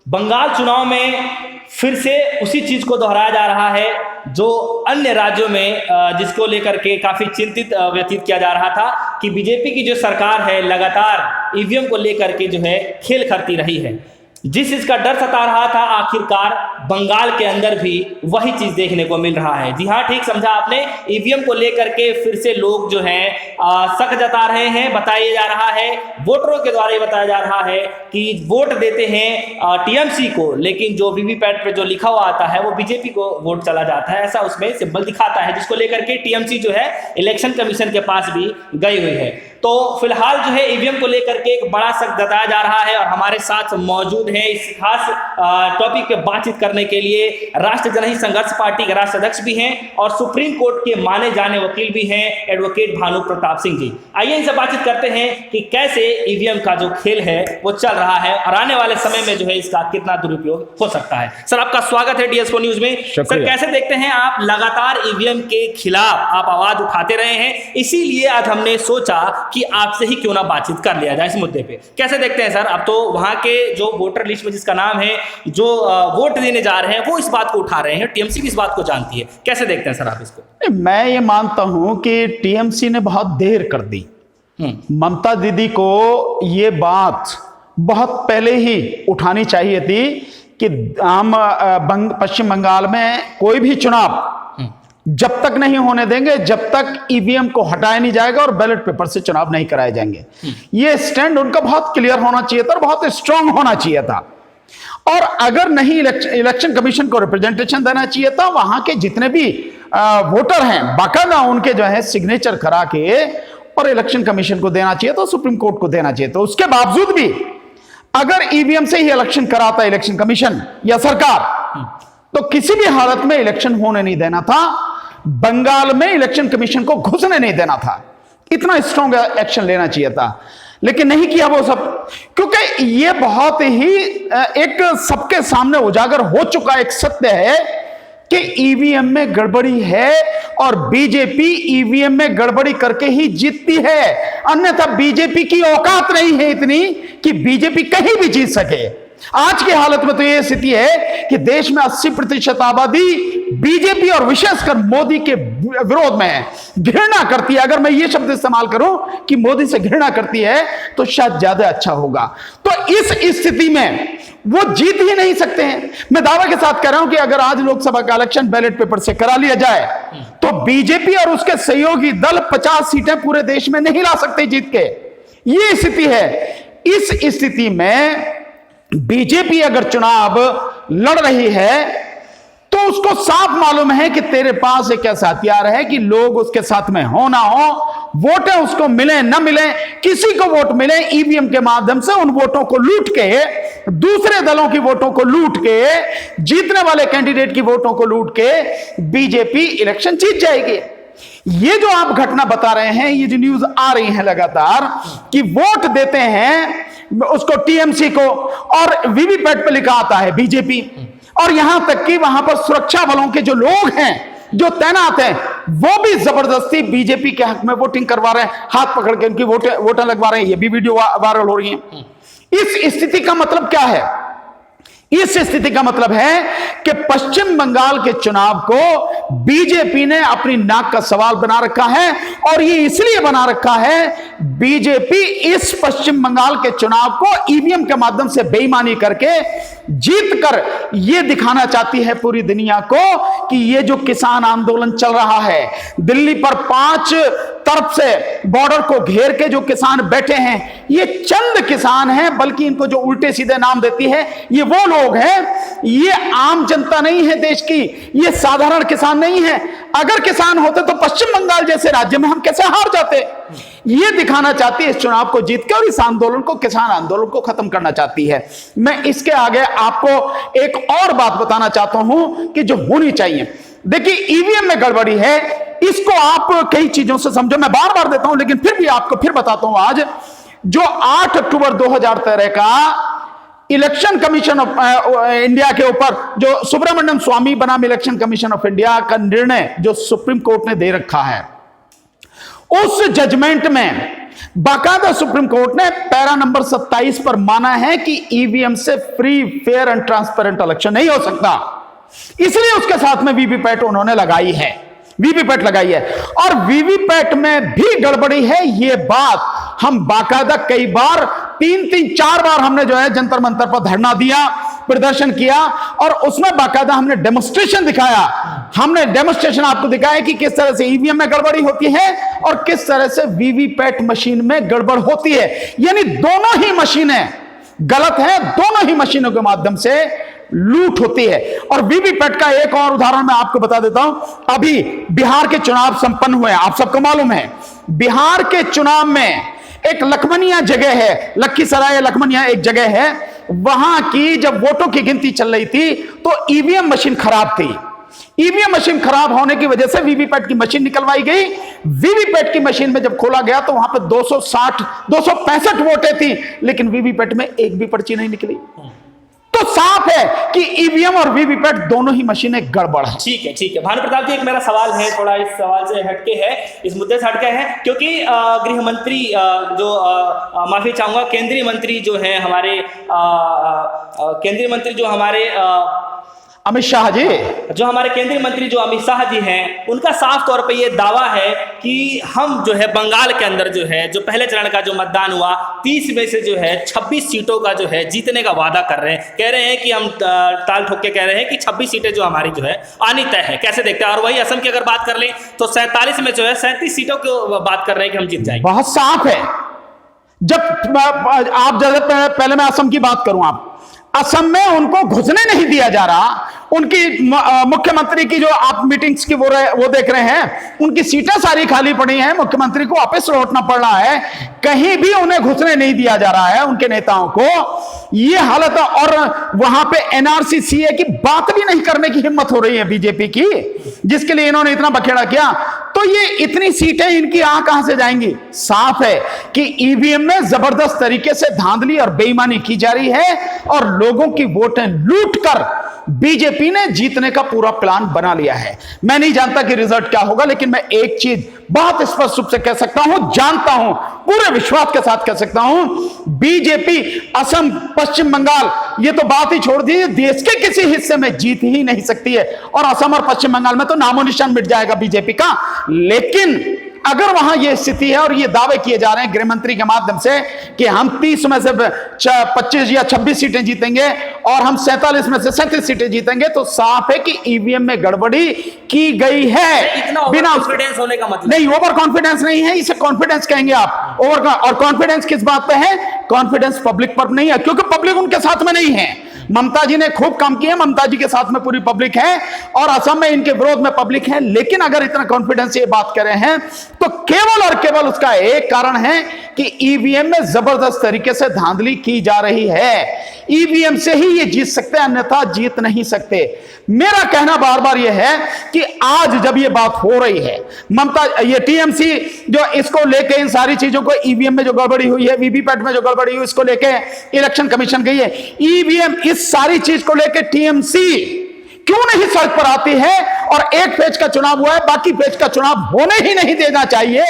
बंगाल चुनाव में फिर से उसी चीज को दोहराया जा रहा है जो अन्य राज्यों में जिसको लेकर के काफी चिंतित व्यतीत किया जा रहा था कि बीजेपी की जो सरकार है लगातार ईवीएम को लेकर के जो है खेल करती रही है। जिस चीज का डर सता रहा था आखिरकार बंगाल के अंदर भी वही चीज देखने को मिल रहा है। जी हाँ, ठीक समझा आपने। ईवीएम को लेकर के फिर से लोग जो हैं शक जता रहे हैं। बताया जा रहा है, वोटरों के द्वारा ही बताया जा रहा है कि वोट देते हैं टीएमसी को, लेकिन जो वीवीपैट पे जो लिखा हुआ आता है वो बीजेपी को वोट चला जाता है, ऐसा उसमें सिंबल दिखाता है, जिसको लेकर के टीएमसी जो है इलेक्शन कमीशन के पास भी गई हुई है। तो फिलहाल जो है ईवीएम को लेकर के एक बड़ा शक जताया जा रहा है और हमारे साथ मौजूद हैं इस खास टॉपिक पे बातचीत करने के लिए राष्ट्रीय जनहित संघर्ष पार्टी के राष्ट्रीय अध्यक्ष भी हैं और सुप्रीम कोर्ट के माने जाने वकील भी हैं एडवोकेट भानु प्रताप सिंह जी। आइए इनसे बातचीत करते हैं कि कैसे ईवीएम का जो खेल है वो चल रहा है और आने वाले समय में जो है इसका कितना दुरुपयोग हो सकता है। सर, आपका स्वागत है DS4 न्यूज में। सर, कैसे देखते हैं आप लगातार ईवीएम के खिलाफ आप आवाज उठाते रहे हैं, इसीलिए आज हमने सोचा कि आपसे ही क्यों ना बातचीत कर लिया जाए इस मुद्दे पे। कैसे देखते हैं सर? अब तो वहां के जो वोटर लिस्ट में जिसका नाम है जो वोट देने जा रहे हैं वो इस बात को उठा रहे हैं, टीएमसी भी इस बात को जानती है। कैसे देखते हैं सर आप इसको? मैं ये मानता हूं कि टीएमसी ने बहुत देर कर दी। ममता दीदी को ये बात बहुत पहले ही उठानी चाहिए थी कि हम पश्चिम बंगाल में कोई भी चुनाव जब तक नहीं होने देंगे जब तक ईवीएम को हटाया नहीं जाएगा और बैलेट पेपर से चुनाव नहीं कराए जाएंगे। ये स्टैंड उनका बहुत क्लियर होना चाहिए था और बहुत स्ट्रांग होना चाहिए था। और अगर नहीं इलेक्शन कमीशन को रिप्रेजेंटेशन देना चाहिए था, वहां के जितने भी वोटर हैं बाकायदा उनके जो है सिग्नेचर करा के और इलेक्शन कमीशन को देना चाहिए था, सुप्रीम कोर्ट को देना चाहिए था। उसके बावजूद भी अगर ईवीएम से ही इलेक्शन कराता इलेक्शन कमीशन या सरकार तो किसी भी हालत में इलेक्शन होने नहीं देना था, बंगाल में इलेक्शन कमीशन को घुसने नहीं देना था। इतना स्ट्रांग एक्शन लेना चाहिए था, लेकिन नहीं किया वो सब, क्योंकि ये बहुत ही एक सबके सामने उजागर हो चुका एक सत्य है कि ईवीएम में गड़बड़ी है और बीजेपी ईवीएम में गड़बड़ी करके ही जीतती है। अन्यथा बीजेपी की औकात नहीं है इतनी कि बीजेपी कहीं भी जीत सके। आज की हालत में तो यह स्थिति है कि देश में 80% आबादी बीजेपी और विशेषकर मोदी के विरोध में है, घृणा करती है। अगर मैं ये शब्द इस्तेमाल करूं कि मोदी से घृणा करती है तो शायद ज्यादा अच्छा होगा। तो इस स्थिति में वो जीत ही नहीं सकते हैं। मैं दावा के साथ कह रहा हूं कि अगर आज लोकसभा का इलेक्शन बैलेट पेपर से करा लिया जाए तो बीजेपी और उसके सहयोगी दल 50 सीटें पूरे देश में नहीं ला सकते जीत के। ये स्थिति है। इस स्थिति में बीजेपी अगर चुनाव लड़ रही है तो उसको साफ मालूम है कि तेरे पास एक ऐसा हथियार है कि लोग उसके साथ में हो ना हो, वोटें उसको मिले ना मिले, किसी को वोट मिले, ईवीएम के माध्यम से उन वोटों को लूट के, दूसरे दलों की वोटों को लूट के, जीतने वाले कैंडिडेट की वोटों को लूट के बीजेपी इलेक्शन जीत जाएगी। ये जो आप घटना बता रहे हैं, ये जो न्यूज आ रही है लगातार कि वोट देते हैं उसको टीएमसी को और वीवीपैट पे लिखा आता है बीजेपी, और यहां तक कि वहां पर सुरक्षा बलों के जो लोग हैं जो तैनात हैं वो भी जबरदस्ती बीजेपी के हक में वोटिंग करवा रहे हैं, हाथ पकड़ के उनकी वोटें लगवा रहे हैं। ये भी वीडियो वायरल हो रही है। इस स्थिति का मतलब क्या है? इस स्थिति का मतलब है कि पश्चिम बंगाल के चुनाव को बीजेपी ने अपनी नाक का सवाल बना रखा है, और ये इसलिए बना रखा है बीजेपी इस पश्चिम बंगाल के चुनाव को ईवीएम के माध्यम से बेईमानी करके जीतकर ये दिखाना चाहती है पूरी दुनिया को कि ये जो किसान आंदोलन चल रहा है, दिल्ली पर 5 तरफ से बॉर्डर को घेर के जो किसान बैठे हैं, ये चंद किसान हैं, बल्कि इनको जो उल्टे सीधे नाम देती है ये वो लोग हैं। ये आम जनता नहीं है देश की, ये साधारण किसान नहीं है। अगर किसान होते तो पश्चिम बंगाल जैसे राज्य में हम कैसे हार जाते। ये दिखाना चाहती है इस चुनाव को जीत के, और इस आंदोलन को, किसान आंदोलन को खत्म करना चाहती है। मैं इसके आगे आपको एक और बात बताना चाहता हूं कि जो होनी चाहिए। देखिए, ईवीएम में गड़बड़ी है, इसको आप कई चीजों से समझो। मैं बार बार देता हूं लेकिन फिर भी आपको फिर बताता हूं। आज जो 8 अक्टूबर 2013 का इलेक्शन कमीशन ऑफ इंडिया के ऊपर जो सुब्रमण्यम स्वामी बनाम इलेक्शन कमीशन ऑफ इंडिया का निर्णय जो सुप्रीम कोर्ट ने दे रखा है, उस जजमेंट में बाकायदा सुप्रीम कोर्ट ने पैरा नंबर 27 पर माना है कि ईवीएम से free, fair and transparent election नहीं हो सकता, इसलिए उसके साथ में वीवीपैट उन्होंने लगाई है, वीवीपैट लगाई है। और वीवीपैट में भी गड़बड़ी है, यह बात हम बाकायदा कई बार 3-4 बार हमने जो है जंतर मंतर पर धरना दिया, प्रदर्शन किया, और उसमें बाकायदा हमने डेमोन्स्ट्रेशन दिखाया। हमने डेमोन्स्ट्रेशन आपको दिखाया कि किस तरह से ईवीएम में गड़बड़ी होती है और किस तरह से वीवीपैट मशीन में गड़बड़ होती है। यानी दोनों ही मशीनें गलत हैं, दोनों ही मशीनों के माध्यम से लूट होती है। और वीवीपैट का एक और उदाहरण मैं आपको बता देता हूं। अभी बिहार के चुनाव संपन्न हुए, आप सबको मालूम है, बिहार के चुनाव में एक लखमनिया जगह है, लखीसराय लखमनिया एक जगह है, वहां की जब वोटों की गिनती चल रही थी तो ईवीएम मशीन खराब थी। ईवीएम मशीन खराब होने की वजह से वीवीपैट की मशीन निकलवाई गई। वीवीपैट की मशीन में जब खोला गया तो वहां पे 265 वोटें थी, लेकिन वीवीपैट में एक भी पर्ची नहीं निकली। तो साफ है कि ईवीएम और वीवीपैट दोनों ही मशीनें गड़बड़ है। ठीक है भानु प्रताप जी, एक मेरा सवाल है, थोड़ा इस सवाल से हटके है, इस मुद्दे से हटके है, क्योंकि गृह मंत्री माफी चाहूंगा, केंद्रीय मंत्री जो है हमारे केंद्रीय मंत्री जो हमारे अमित शाह जी, जो हमारे केंद्रीय मंत्री जो अमित शाह जी हैं, उनका साफ तौर पे ये दावा है कि हम जो है बंगाल के अंदर जो है जो पहले चरण का जो मतदान हुआ 30 में से जो है 26 सीटों का जो है जीतने का वादा कर रहे हैं। कह रहे हैं कि हम ताल ठोक के कह रहे हैं कि 26 सीटें जो हमारी जो है आनी तय है। कैसे देखते हैं? और वही असम की अगर बात कर लें तो 47 में जो है 37 सीटों की बात कर रहे हैं कि हम जीत जाएंगे। बहुत साफ है। जब आप जैसे पहले मैं असम की बात करूं, आप असम में उनको घुसने नहीं दिया जा रहा। उनकी मुख्यमंत्री की जो आप मीटिंग्स की वो देख रहे हैं, उनकी सीटें सारी खाली पड़ी हैं, मुख्यमंत्री को वापस लौटना पड़ रहा है, कहीं भी उन्हें घुसने नहीं दिया जा रहा है उनके नेताओं को। ये हालत है। और वहां पे एनआरसी सीए की बात भी नहीं करने की हिम्मत हो रही है बीजेपी की, जिसके लिए इन्होंने इतना बखेड़ा किया। तो ये इतनी सीटें इनकी कहां से जाएंगी? साफ है कि ईवीएम में जबरदस्त तरीके से धांधली और बेईमानी की जा रही है और लोगों की वोटें लूट कर बीजेपी ने जीतने का पूरा प्लान बना लिया है। मैं नहीं जानता कि रिजल्ट क्या होगा, लेकिन मैं एक चीज बहुत स्पष्ट रूप से कह सकता हूं, जानता हूं, पूरे विश्वास के साथ कह सकता हूं, बीजेपी असम, पश्चिम बंगाल, ये तो बात ही छोड़ दी, देश के किसी हिस्से में जीत ही नहीं सकती है। और असम और पश्चिम बंगाल में तो नामो निशान मिट जाएगा बीजेपी का। लेकिन अगर वहां यह स्थिति है और ये दावे किए जा रहे हैं गृह मंत्री के माध्यम से कि हम 30 में से 25 या 26 सीटें जीतेंगे और हम 47 में से 37 सीटें जीतेंगे, तो साफ है कि ईवीएम में गड़बड़ी की गई है। बिना कॉन्फिडेंस होने का मतलब नहीं, ओवर कॉन्फिडेंस नहीं है, इसे कॉन्फिडेंस कहेंगे आप। और कॉन्फिडेंस किस बात पे है? कॉन्फिडेंस पब्लिक पर नहीं है, क्योंकि पब्लिक उनके साथ में नहीं है। ममता जी ने खूब काम किया, ममता जी के साथ में पूरी पब्लिक है और असम में इनके विरोध में पब्लिक है। लेकिन अगर इतना कॉन्फिडेंस ये बात कर रहे हैं तो केवल और केवल उसका एक कारण है कि ईवीएम में जबरदस्त तरीके से धांधली की जा रही है। ईवीएम से ही ये जीत सकते हैं, अन्यथा जीत नहीं सकते। मेरा कहना बार बार यह है कि आज जब ये बात हो रही है, ममता, ये टीएमसी जो इसको लेके इन सारी चीजों को, ईवीएम में जो गड़बड़ी हुई है, वीवीपैट में जो गड़बड़ी हुई, इसको लेके इलेक्शन कमीशन गई है, ईवीएम, इस सारी चीज को लेके टीएमसी क्यों नहीं सड़क पर आती है? और एक फेज का चुनाव हुआ है, बाकी फेज का चुनाव होने ही नहीं देना चाहिए,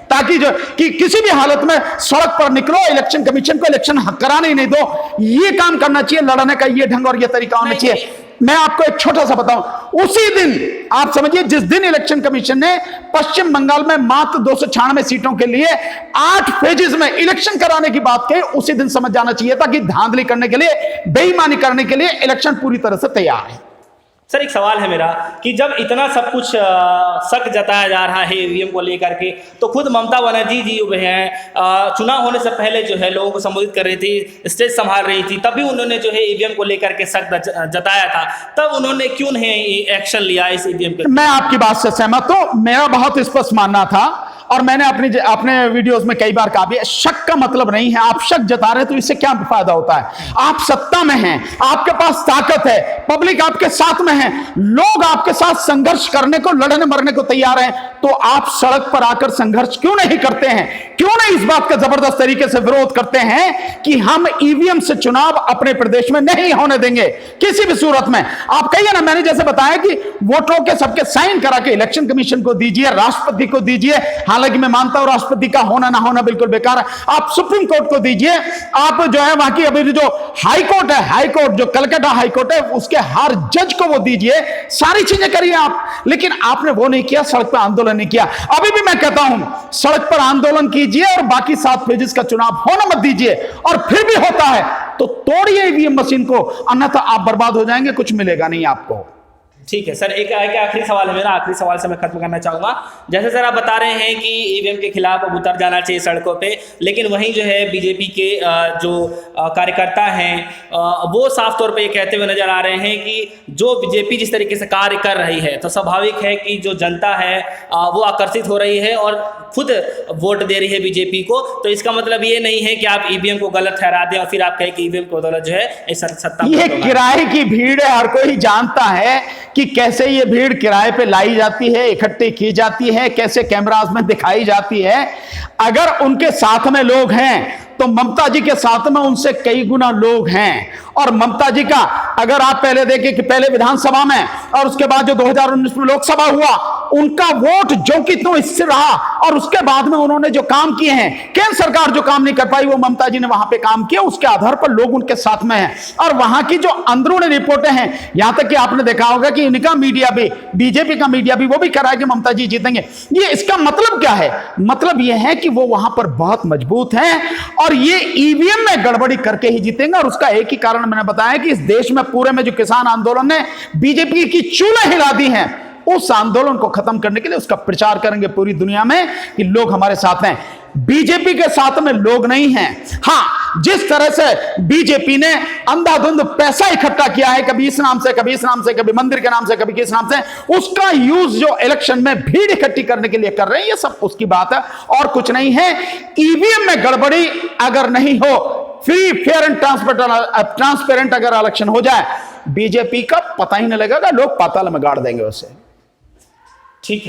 ताकि जो कि किसी भी हालत में सड़क पर निकलो, इलेक्शन कमीशन को इलेक्शन कराने ही नहीं दो। ये काम करना चाहिए, लड़ने का ये ढंग और ये तरीका होना चाहिए। मैं आपको एक छोटा सा बताऊं, उसी दिन आप समझिए, जिस दिन इलेक्शन कमीशन ने पश्चिम बंगाल में मात्र 296 सीटों के लिए 8 फेजेस में इलेक्शन कराने की बात कही, उसी दिन समझ जाना चाहिए था कि धांधली करने के लिए, बेईमानी करने के लिए इलेक्शन पूरी तरह से तैयार है। सर, एक सवाल है मेरा कि जब इतना सब कुछ शक जताया जा रहा है ईवीएम को लेकर के, तो खुद ममता बनर्जी जी हुए हैं, चुनाव होने से पहले जो है लोगों को संबोधित कर रही थी, स्टेज संभाल रही थी, तभी उन्होंने जो है ईवीएम को लेकर के शक जताया था। तब उन्होंने क्यों नहीं एक्शन लिया इस ईवीएम पे? मैं आपकी बात से सहमत हूं। मेरा बहुत स्पष्ट मानना था और मैंने अपने वीडियोस में कई बार कहा भी, शक का मतलब नहीं है, आप शक जता रहे तो इससे क्या फायदा होता है? आप सत्ता में हैं, आपके पास ताकत है, पब्लिक आपके साथ में है, लोग आपके साथ संघर्ष करने को, लड़ने मरने को तैयार हैं, तो आप सड़क पर आकर संघर्ष क्यों नहीं करते हैं? क्यों नहीं इस बात का जबरदस्त तरीके से विरोध करते हैं कि हम ईवीएम से चुनाव अपने प्रदेश में नहीं होने देंगे किसी भी सूरत में? आप कहिए ना, मैंने जैसे बताया कि वोटरों के सबके साइन करा के इलेक्शन कमीशन को दीजिए, राष्ट्रपति को दीजिए। हालांकि मैं मानता हूं राष्ट्रपति का होना ना होना बिल्कुल बेकार है। आप सुप्रीम कोर्ट को दीजिए, आप जो है वहां की अभी जो हाई कोर्ट है, हाई कोर्ट जो कलकत्ता हाई कोर्ट है, उसके हर जज को वो दीजिए, सारी चीजें करिए आप। लेकिन आपने वो नहीं किया, सड़क पर आंदोलन नहीं किया। अभी भी मैं कहता हूं सड़क पर आंदोलन कीजिए और बाकी 7 फेजेस का चुनाव होना मत दीजिए, और फिर भी होता है तो तोड़िए ईवीएम मशीन को, अन्यथा आप बर्बाद हो जाएंगे, कुछ मिलेगा नहीं आपको। ठीक है सर, एक आखिरी सवाल है मेरा, आखिरी सवाल से मैं खत्म करना चाहूँगा। जैसे सर आप बता रहे हैं कि ईवीएम के खिलाफ अब उतर जाना चाहिए सड़कों पे, लेकिन वहीं जो है बीजेपी के जो कार्यकर्ता हैं वो साफ तौर पे ये कहते हुए नजर आ रहे हैं कि जो बीजेपी जिस तरीके से कार्य कर रही है तो स्वाभाविक है कि जो जनता है वो आकर्षित हो रही है और खुद वोट दे रही है बीजेपी को। तो इसका मतलब ये नहीं है कि आप ईवीएम को गलत ठहरा दें और फिर आप कहें कि ईवीएम को बदौलत जो है सत्ता। ये किराए की भीड़ है, हर कोई जानता है कि कैसे ये भीड़ किराए पे लाई जाती है, इकट्ठी की जाती है, कैसे कैमरास में दिखाई जाती है। अगर उनके साथ में लोग हैं तो ममता जी के साथ में उनसे कई गुना लोग हैं। और ममता जी का अगर आप पहले देखें कि पहले विधानसभा में और उसके बाद जो 2019 में लोकसभा हुआ, उनका वोट जो कि तो स्थिर रहा, और उसके बाद में उन्होंने जो काम किए हैं, केंद्र सरकार जो काम नहीं कर पाई वो ममता जी ने वहां पे काम किया, उसके आधार पर लोग उनके साथ में हैं। और वहां की जो अंदरूनी रिपोर्टें हैं, यहां तक कि आपने देखा होगा कि इनका मीडिया भी, बीजेपी का मीडिया भी वो भी कह रहा है कि ममता जी जीतेंगे। ये इसका मतलब क्या है? मतलब यह है कि वो वहां पर बहुत मजबूत हैं और ये ईवीएम में गड़बड़ी करके ही जीतेंगे। और उसका एक ही कारण मैंने बताया कि इस देश में पूरे में जो किसान आंदोलन ने बीजेपी की चूल्हे हिला दी हैं, उस आंदोलन को खत्म करने के लिए उसका प्रचार करेंगे पूरी दुनिया में कि लोग हमारे साथ हैं। बीजेपी के साथ में लोग नहीं हैं। हां, जिस तरह से बीजेपी ने अंधाधुंध पैसा इकट्ठा किया है, कभी इस नाम से, कभी इस नाम से, कभी मंदिर के नाम से, कभी किस नाम से, उसका यूज जो इलेक्शन में भीड़ इकट्ठी करने के लिए कर रहे हैं, ये सब उसकी बात है और कुछ नहीं है। ईवीएम में गड़बड़ी अगर नहीं हो, फ्री फेयर एंड ट्रांसपेरेंट अगर इलेक्शन हो जाए, बीजेपी का पता ही नहीं लगेगा, लोग पाताल में गाड़ देंगे उसे।